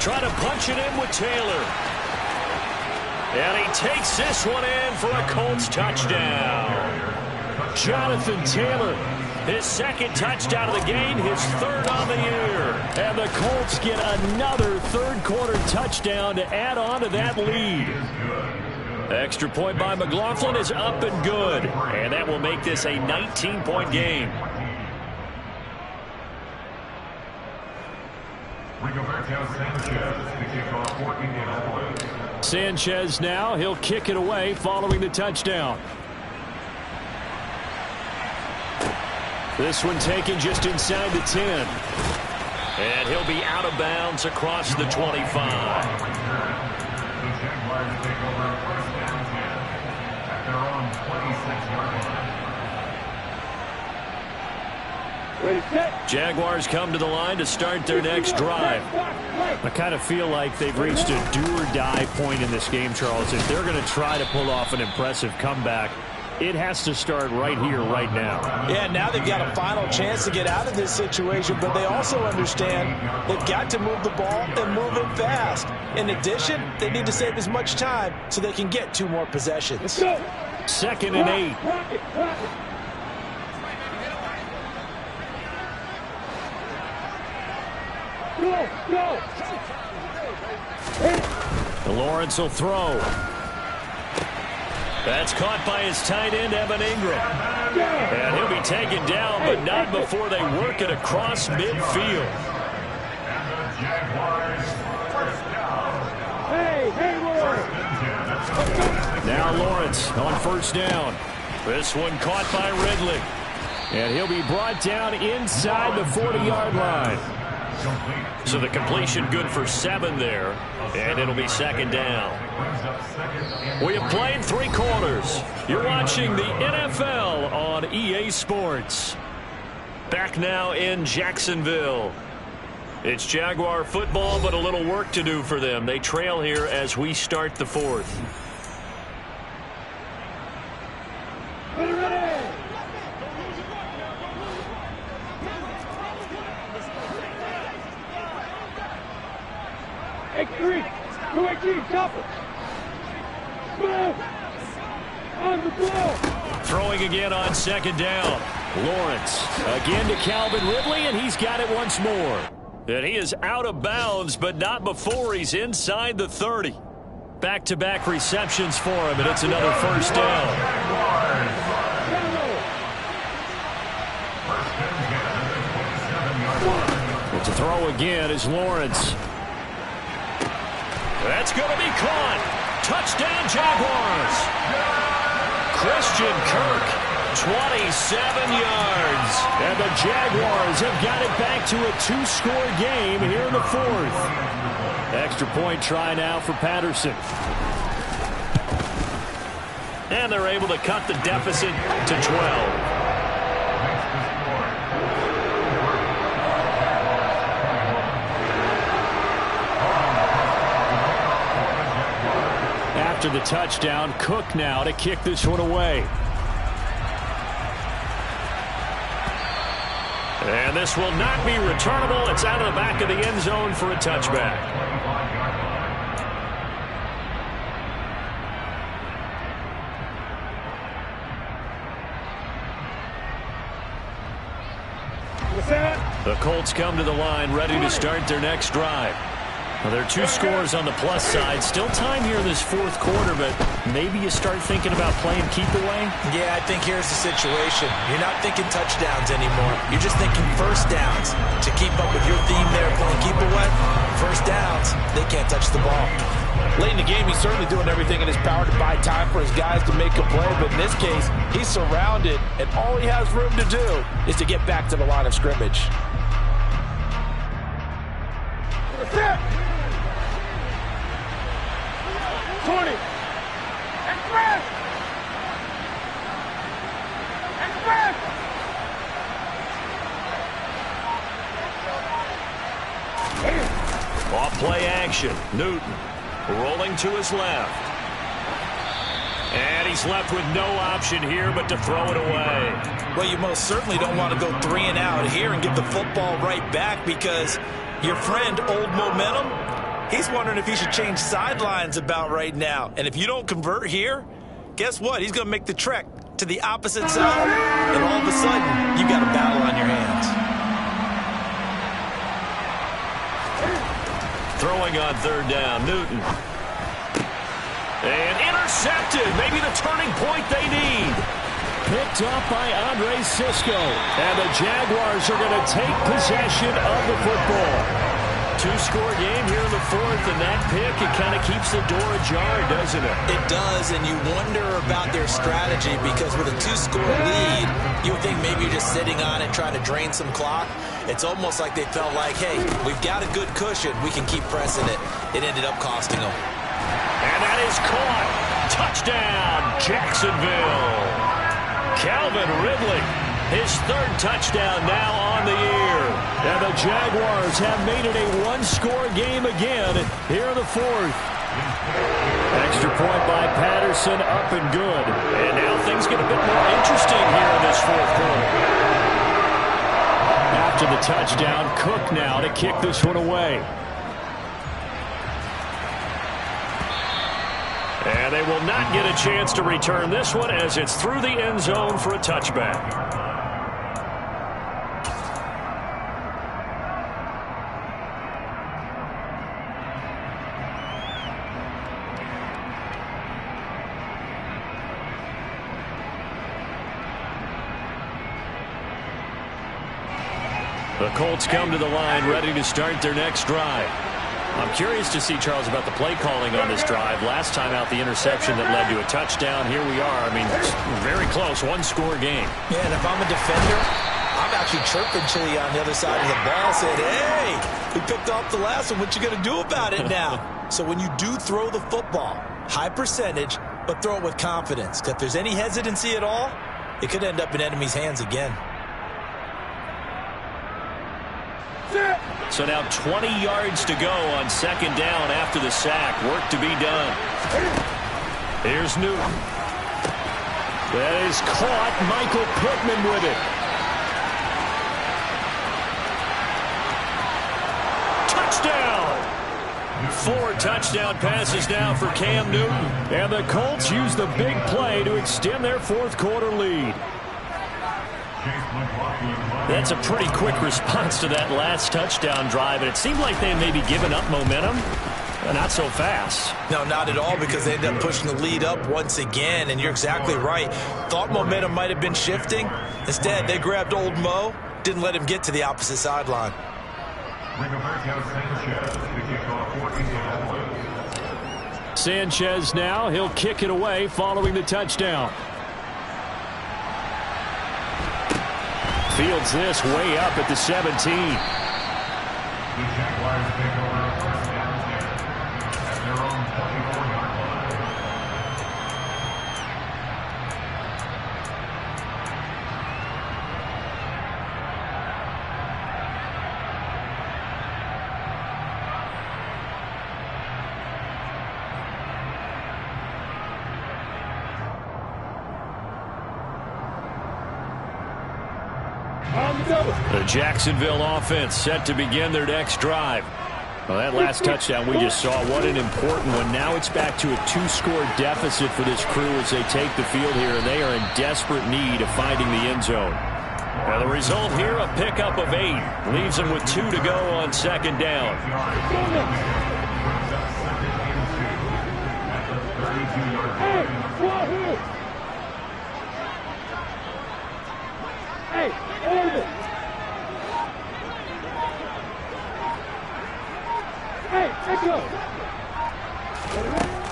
Try to punch it in with Taylor. And he takes this one in for a Colts touchdown. Jonathan Taylor, his 2nd touchdown of the game, his 3rd on the year. And the Colts get another 3rd quarter touchdown to add on to that lead. Extra point by McLaughlin is up and good. And that will make this a 19-point game. Sanchez now, he'll kick it away following the touchdown. This one taken just inside the 10. And he'll be out of bounds across the 25. Jaguars come to the line to start their next drive. I kind of feel like they've reached a do-or-die point in this game, Charles. If they're going to try to pull off an impressive comeback, it has to start right here, right now. Yeah, now they've got a final chance to get out of this situation, but they also understand they've got to move the ball and move it fast. In addition, they need to save as much time so they can get 2 more possessions. 2nd and 8. Lawrence will throw. That's caught by his tight end, Evan Ingram. And he'll be taken down, but not before they work it across midfield. Now Lawrence on 1st down. This one caught by Ridley. And he'll be brought down inside the 40-yard line. So the completion good for 7 there, and it'll be 2nd down. We have played 3 quarters. You're watching the NFL on EA Sports. Back now in Jacksonville. It's Jaguar football, but a little work to do for them. They trail here as we start the 4th. Throwing again on 2nd down. Lawrence again to Calvin Ridley, and he's got it once more. And he is out of bounds, but not before he's inside the 30. Back-to-back receptions for him, and it's another 1st down. To throw again is Lawrence. That's going to be caught. Touchdown, Jaguars. Christian Kirk, 27 yards. And the Jaguars have got it back to a 2-score game here in the 4th. Extra point try now for Patterson. And they're able to cut the deficit to 12. After the touchdown, Cook now to kick this one away. And this will not be returnable. It's out of the back of the end zone for a touchback. The Colts come to the line, ready to start their next drive. Well, there are 2 scores on the plus side. Still time here in this fourth quarter, but maybe you start thinking about playing keep away? Yeah, I think here's the situation. You're not thinking touchdowns anymore. You're just thinking first downs. To keep up with your theme there, playing keep away, first downs, they can't touch the ball. Late in the game, he's certainly doing everything in his power to buy time for his guys to make a play, but in this case, he's surrounded, and all he has room to do is to get back to the line of scrimmage. 20. Express! Express! Off play action. Newton rolling to his left. And he's left with no option here but to throw it away. Well, you most certainly don't want to go 3 and out here and give the football right back because your friend, Old Momentum, he's wondering if he should change sidelines about right now. And if you don't convert here, guess what? He's going to make the trek to the opposite side. And all of a sudden, you've got a battle on your hands. Throwing on 3rd down, Newton. And intercepted. Maybe the turning point they need. Picked up by Andre Cisco. And the Jaguars are going to take possession of the football. 2-score game here in the 4th, and that pick, it kind of keeps the door ajar, doesn't it? It does, and you wonder about their strategy because with a 2-score lead, you would think maybe you're just sitting on it trying to drain some clock. It's almost like they felt like, hey, we've got a good cushion. We can keep pressing it. It ended up costing them. And that is caught. Touchdown, Jacksonville. Calvin Ridley, his 3rd touchdown now on the year. And the Jaguars have made it a 1-score game again here in the 4th. Extra point by Patterson, up and good. And now things get a bit more interesting here in this 4th quarter. After the touchdown, Cook now to kick this one away. And they will not get a chance to return this one as it's through the end zone for a touchback. The Colts come to the line ready to start their next drive. I'm curious to see, Charles, about the play calling on this drive. Last time out, the interception that led to a touchdown. Here we are. I mean, very close, 1-score game. Yeah, and if I'm a defender, I'm actually chirping Chili on the other side of the ball, saying, hey, we picked off the last one. What you going to do about it now? So when you do throw the football, high percentage, but throw it with confidence. Because if there's any hesitancy at all, it could end up in enemy's hands again. So now 20 yards to go on 2nd down after the sack. Work to be done. Here's Newton. That is caught. Michael Pittman with it. Touchdown! 4 touchdown passes now for Cam Newton. And the Colts use the big play to extend their 4th quarter lead. That's a pretty quick response to that last touchdown drive, and it seemed like they had maybe given up momentum. Not so fast. No, not at all, because they ended up pushing the lead up once again, and you're exactly right. Thought momentum might have been shifting. Instead, they grabbed Old Mo, didn't let him get to the opposite sideline. Sanchez now, he'll kick it away following the touchdown. Fields this way up at the 17. The Jaguars take over a 1st and 10 at their own 24-yard line. The Jacksonville offense set to begin their next drive. Well, that last touchdown we just saw, what an important one. Now it's back to a 2-score deficit for this crew as they take the field here, and they are in desperate need of finding the end zone. Now the result here, a pickup of 8. Leaves them with 2 to go on second down.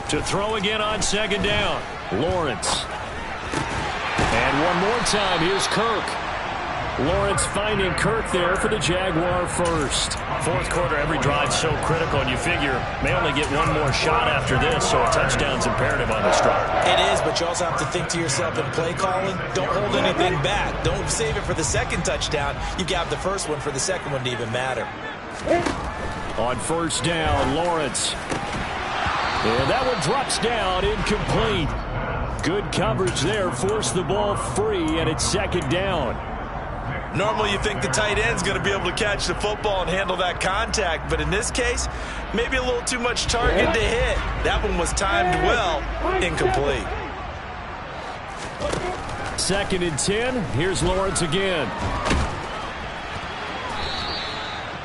To throw again on second down, Lawrence. And one more time, here's Kirk. Lawrence finding Kirk there for the Jaguar first. Fourth quarter, every drive so critical, and you figure may only get one more shot after this, so a touchdown's imperative on this drive. It is, but you also have to think to yourself in play calling, don't hold anything back. Don't save it for the second touchdown. You got the first one for the second one to even matter. On first down, Lawrence. And that one drops down, incomplete. Good coverage there, forced the ball free, and it's second down. Normally you think the tight end's going to be able to catch the football and handle that contact, but in this case, maybe a little too much target to hit. That one was timed well, incomplete. 2nd and 10, here's Lawrence again.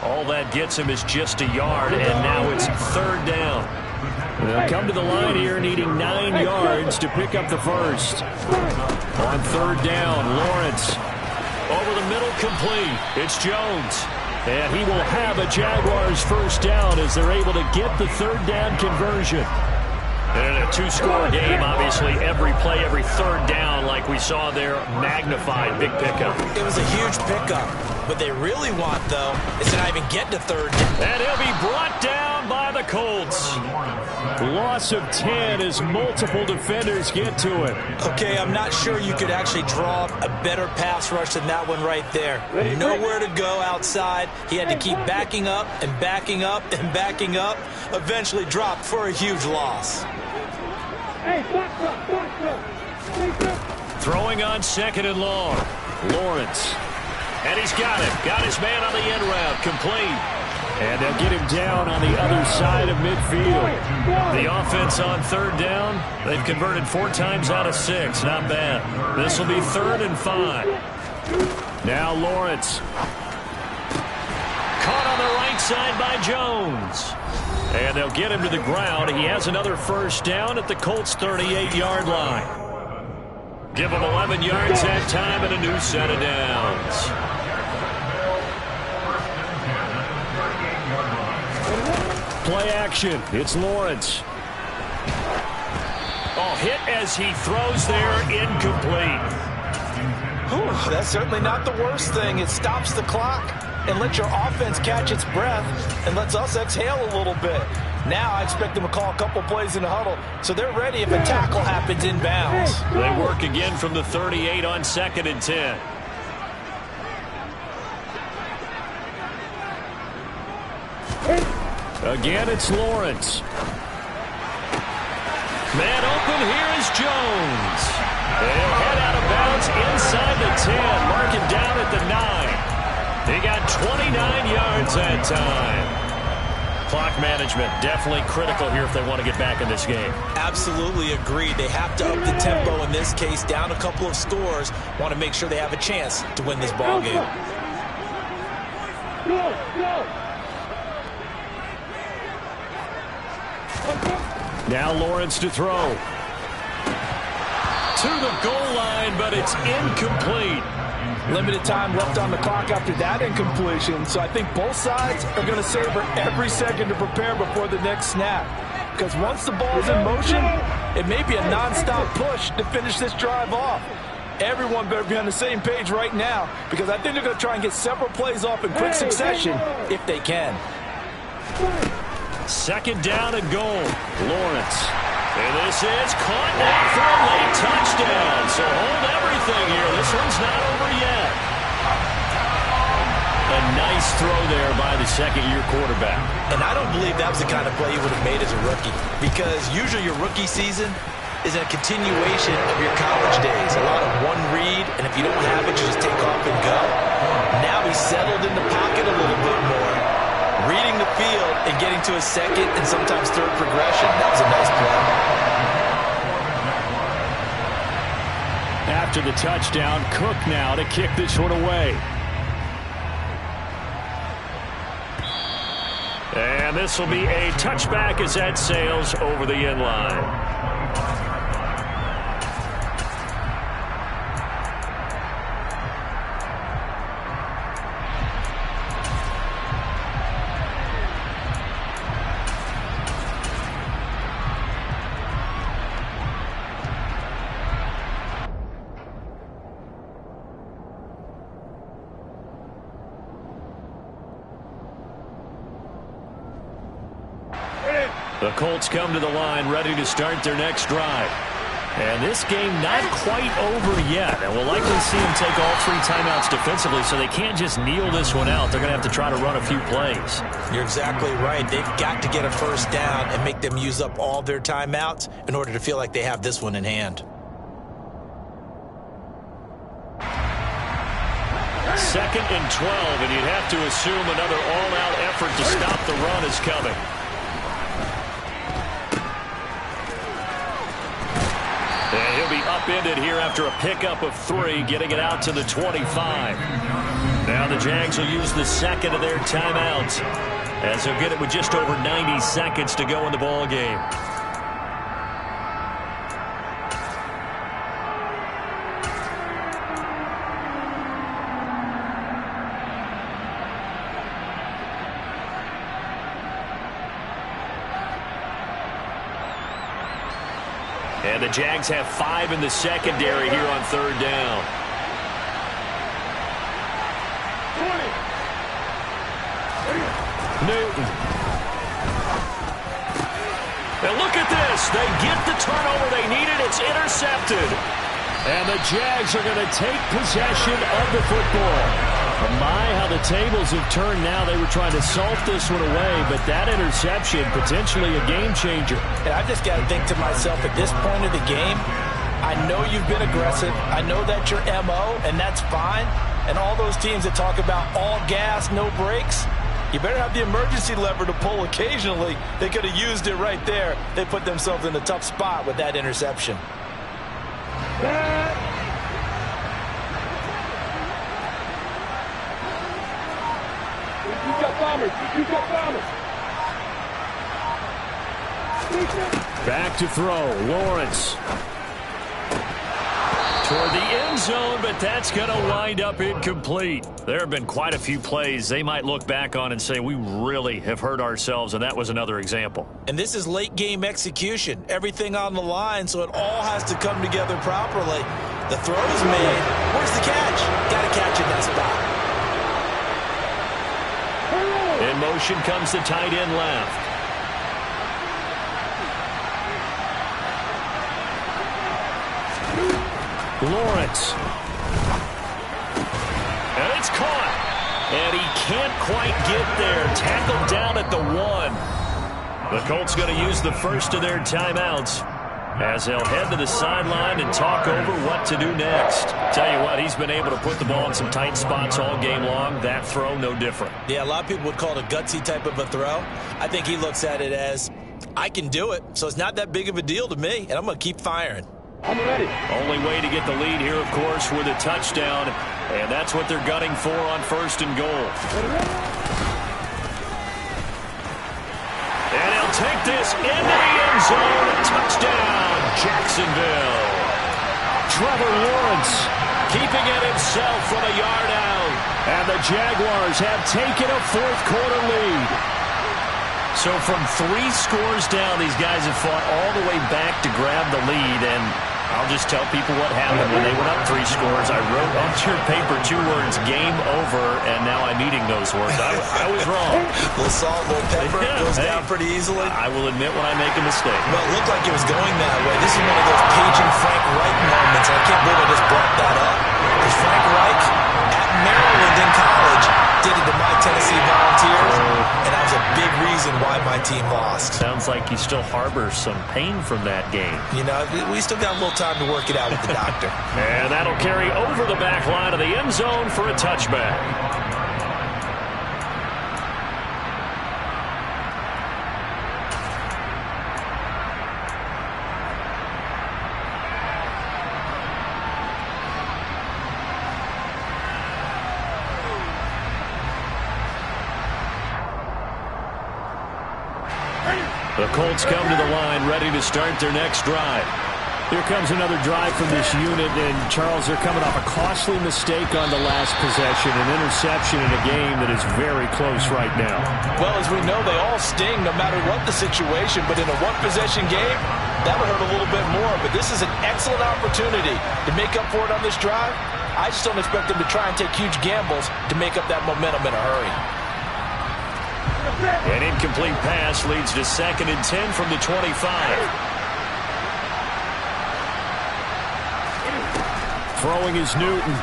All that gets him is just a yard, and now it's third down. They'll come to the line here needing 9 yards to pick up the first. On third down, Lawrence. Over the middle, complete. It's Jones. And he will have a Jaguars first down as they're able to get the third down conversion. And in a 2-score game, obviously, every play, every third down, like we saw there, magnified. Big pickup. It was a huge pickup. What they really want, though, is to not even get to third down. And he'll be brought down by the Colts. Loss of 10 as multiple defenders get to it. Okay, I'm not sure you could actually draw up a better pass rush than that one right there. Nowhere to go outside. He had to keep backing up and backing up and backing up. Eventually dropped for a huge loss. Throwing on second and long. Lawrence. And he's got it. Got his man on the end route. Complete. And they'll get him down on the other side of midfield. The offense on third down, they've converted 4 times out of 6. Not bad. This will be 3rd and 5. Now Lawrence. Caught on the right side by Jones. And they'll get him to the ground. He has another first down at the Colts' 38-yard line. Give him 11 yards that time and a new set of downs. Play action. It's Lawrence. Oh, hit as he throws there. Incomplete. Whew, that's certainly not the worst thing. It stops the clock and lets your offense catch its breath and lets us exhale a little bit. Now I expect them to call a couple plays in the huddle, so they're ready if a tackle happens inbounds. They work again from the 38 on 2nd and 10. Again, it's Lawrence. Man open, here is Jones. They'll head out of bounds inside the 10. Mark him down at the 9. He got 29 yards that time. Clock management definitely critical here if they want to get back in this game. Absolutely agreed. They have to up the tempo in this case, down a couple of scores. Want to make sure they have a chance to win this ball game. Now Lawrence to throw. To the goal line, but it's incomplete. Limited time left on the clock after that incompletion, so I think both sides are going to savor every second to prepare before the next snap. Because once the ball's in motion, it may be a nonstop push to finish this drive off. Everyone better be on the same page right now, because I think they're going to try and get several plays off in quick succession if they can. 2nd down and goal. Lawrence. And this is caught now for a late touchdown. So hold everything here. This one's not over yet. A nice throw there by the second-year quarterback. And I don't believe that was the kind of play he would have made as a rookie, because usually your rookie season, is a continuation of your college days. A lot of one read, and if you don't have it, you just take off and go. Now he's settled in the pocket a little bit more, reading the field and getting to a second and sometimes third progression. That was a nice play. After the touchdown, Cook now to kick this one away. And this will be a touchback as that sails over the end line. The Colts come to the line ready to start their next drive. And this game not quite over yet. And we'll likely see them take all 3 timeouts defensively, so they can't just kneel this one out. They're going to have to try to run a few plays. You're exactly right. They've got to get a first down and make them use up all their timeouts in order to feel like they have this one in hand. 2nd and 12, and you'd have to assume another all-out effort to stop the run is coming. And he'll be upended here after a pickup of 3, getting it out to the 25. Now the Jags will use the 2nd of their timeouts, as they'll get it with just over 90 seconds to go in the ball game. And the Jags have 5 in the secondary here on 3rd down. 20. Newton. And look at this. They get the turnover they needed. It's intercepted. And the Jags are going to take possession of the football. My, how the tables have turned now. They were trying to salt this one away, but that interception, potentially a game changer. And I've just got to think to myself, at this point of the game, I know you've been aggressive. I know that's your MO, and that's fine. And all those teams that talk about all gas, no brakes, you better have the emergency lever to pull occasionally. They could have used it right there. They put themselves in a tough spot with that interception. Back to throw, Lawrence. Toward the end zone, but that's going to wind up incomplete. There have been quite a few plays they might look back on and say, we really have hurt ourselves, and that was another example. And this is late game execution. Everything on the line, so it all has to come together properly. The throw is made. Where's the catch? Got to catch in that spot. In motion comes the tight end left. Lawrence. And it's caught. And he can't quite get there. Tackled down at the 1. The Colts going to use the first of their timeouts as they'll head to the sideline and talk over what to do next. Tell you what, he's been able to put the ball in some tight spots all game long. That throw, no different. Yeah, a lot of people would call it a gutsy type of a throw. I think he looks at it as, I can do it, so it's not that big of a deal to me, and I'm going to keep firing. I'm ready. Only way to get the lead here, of course, with a touchdown, and that's what they're gunning for on 1st and goal. And he'll take this into the end zone. Touchdown, Jacksonville. Trevor Lawrence Keeping it himself from a yard out. And the Jaguars have taken a 4th quarter lead. So from 3 scores down, these guys have fought all the way back to grab the lead. And I'll just tell people what happened when they went up 3 scores. I wrote onto your paper 2 words, game over, and now I'm eating those words. I was wrong. Little salt, little pepper, goes down pretty easily. I will admit when I make a mistake. Well, it looked like it was going that way. This is one of those paging Frank Reich moments. I can't believe I just brought that up. Because Frank Reich, at Maryland in college, did it to my Tennessee Volunteers, and that was a big reason why my team lost. Sounds like you still harbor some pain from that game. You know, we still got a little time to work it out with the doctor. And that'll carry over the back line of the end zone for a touchback. The Colts come to the line, ready to start their next drive. Here comes another drive from this unit, and Charles, they're coming off a costly mistake on the last possession, an interception in a game that is very close right now. Well, as we know, they all sting no matter what the situation, but in a one-possession game, that'll hurt a little bit more. But this is an excellent opportunity to make up for it on this drive. I just don't expect them to try and take huge gambles to make up that momentum in a hurry. An incomplete pass leads to 2nd and 10 from the 25. Throwing is Newton.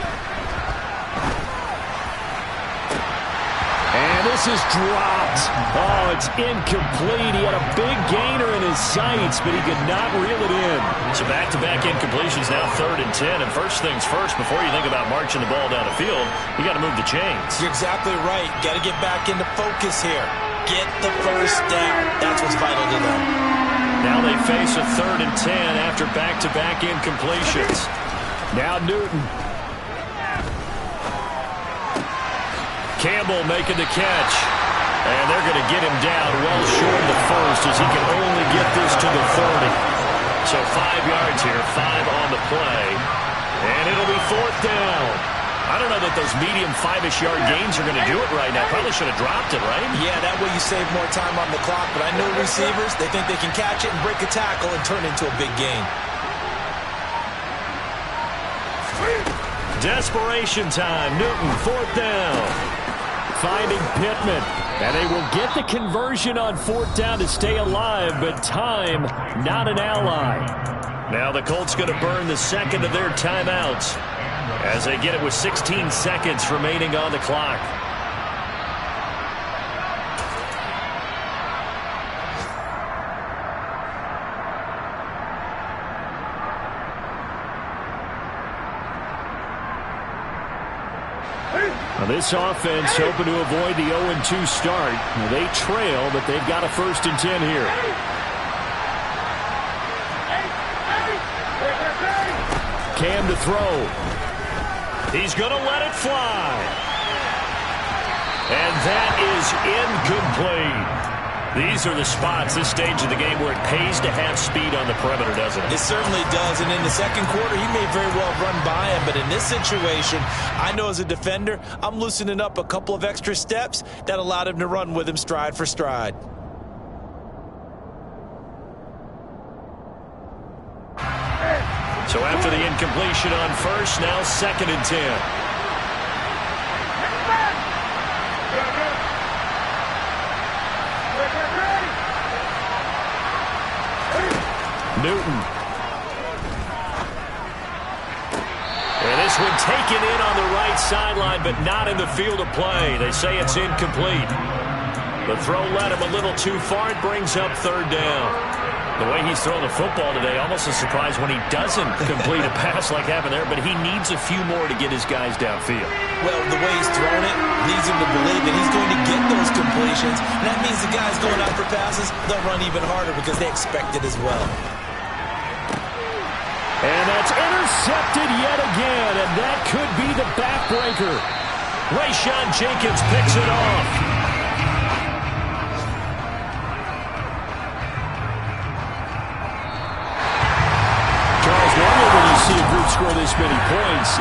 And this is dropped. Oh, it's incomplete. He had a big gainer in his sights, but he could not reel it in. So back-to-back incompletions, now 3rd and 10. And first things first, before you think about marching the ball down the field, you got to move the chains. You're exactly right. Got to get back into focus here. Get the first down. That's what's vital to them. Now they face a 3rd and 10 after back-to-back incompletions. Now Newton. Campbell making the catch. And they're going to get him down well short of the first as he can only get this to the 30. So 5 yards here, 5 on the play. And it'll be 4th down. I don't know that those medium 5-ish yard gains are going to do it right now. Probably should have dropped it, right? Yeah, that way you save more time on the clock. But I know receivers, they think they can catch it and break a tackle and turn it into a big gain. Desperation time. Newton, 4th down. Finding Pittman. And they will get the conversion on 4th down to stay alive, but time, not an ally. Now the Colts going to burn the 2nd of their timeouts as they get it with 16 seconds remaining on the clock. Now this offense hoping to avoid the 0-2 start. They trail, but they've got a 1st and 10 here. Cam to throw. He's going to let it fly. And that is incomplete. These are the spots, this stage of the game, where it pays to have speed on the perimeter, doesn't it? It certainly does. And in the 2nd quarter, he may very well run by him. But in this situation, I know as a defender, I'm loosening up a couple of extra steps that allowed him to run with him stride for stride. So after the incompletion on 1st, now 2nd and 10. Newton. And this one taken in on the right sideline, but not in the field of play. They say it's incomplete. The throw led him a little too far. It brings up 3rd down. The way he's throwing the football today, almost a surprise when he doesn't complete a pass like happened there, but he needs a few more to get his guys downfield. Well, the way he's throwing it leads him to believe that he's going to get those completions. And that means the guys going out for passes, they'll run even harder because they expect it as well. And that's intercepted yet again, and that could be the backbreaker. Rayshawn Jenkins picks it off. Normally when you see a group score this many points,